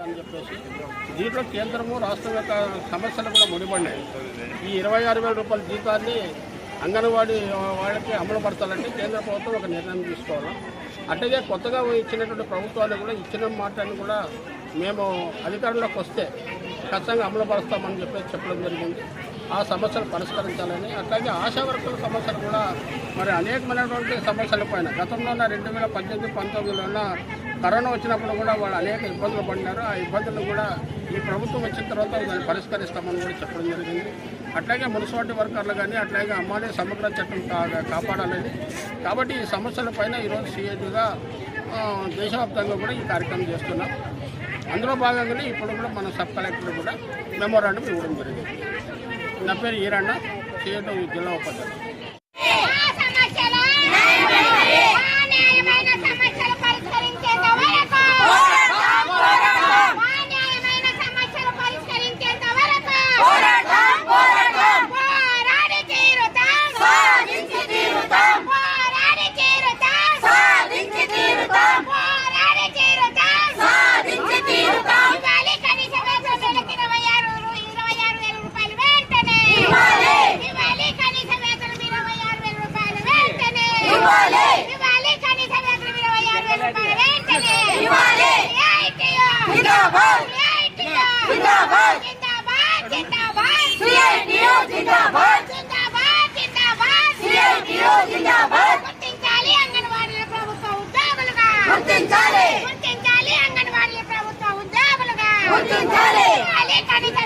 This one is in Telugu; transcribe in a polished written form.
అని చెప్పేసి దీంట్లో కేంద్రము రాష్ట్రం యొక్క సమస్యలు కూడా ముడిపడినాయి. ఈ 26,000 రూపాయల జీతాన్ని అంగన్వాడీ వాళ్ళకి అమలు పరచాలంటే కేంద్ర ప్రభుత్వం ఒక నిర్ణయం తీసుకోవాలి. అట్లాగే కొత్తగా ఇచ్చినటువంటి ప్రభుత్వాలు కూడా ఇచ్చిన మాటను కూడా మేము అధికారంలోకి వస్తే ఖచ్చితంగా అమలు పరుస్తామని చెప్పడం జరిగింది. ఆ సమస్యలు పరిష్కరించాలని, అట్లాగే ఆశా వర్కర్ల సమస్యలు కూడా మరి అనేకమైనటువంటి సమస్యల పైన గతంలో 2018-19లో కరోనా వచ్చినప్పుడు కూడా వాళ్ళు అనేక ఇబ్బందులు పడినారు. ఆ ఇబ్బందులను కూడా ఈ ప్రభుత్వం వచ్చిన తర్వాత దాన్ని పరిష్కరిస్తామని కూడా చెప్పడం జరిగింది. అట్లాగే మున్సిపాలిటీ వర్కర్లు కానీ అట్లాగే అమ్మాలే సమగ్ర చట్టం కాపాడాలని. కాబట్టి ఈ సమస్యల పైన ఈరోజు సిఐటిగా దేశవ్యాప్తంగా కూడా ఈ కార్యక్రమం చేస్తున్నాం. అందులో భాగంగానే ఇప్పుడు కూడా మన సబ్ కలెక్టర్ కూడా మెమోరాండం ఇవ్వడం జరిగింది. నా పేరు ఈరన్న, సిఐటి జిల్లా ఉపాధ్యక్షుడు. గుర్తించాలి అంగన్వాడీల ప్రభుత్వ ఉద్యోగులుగా, గుర్తించాలి అంగన్వాడీల ప్రభుత్వ ఉద్యోగులుగా, కనీస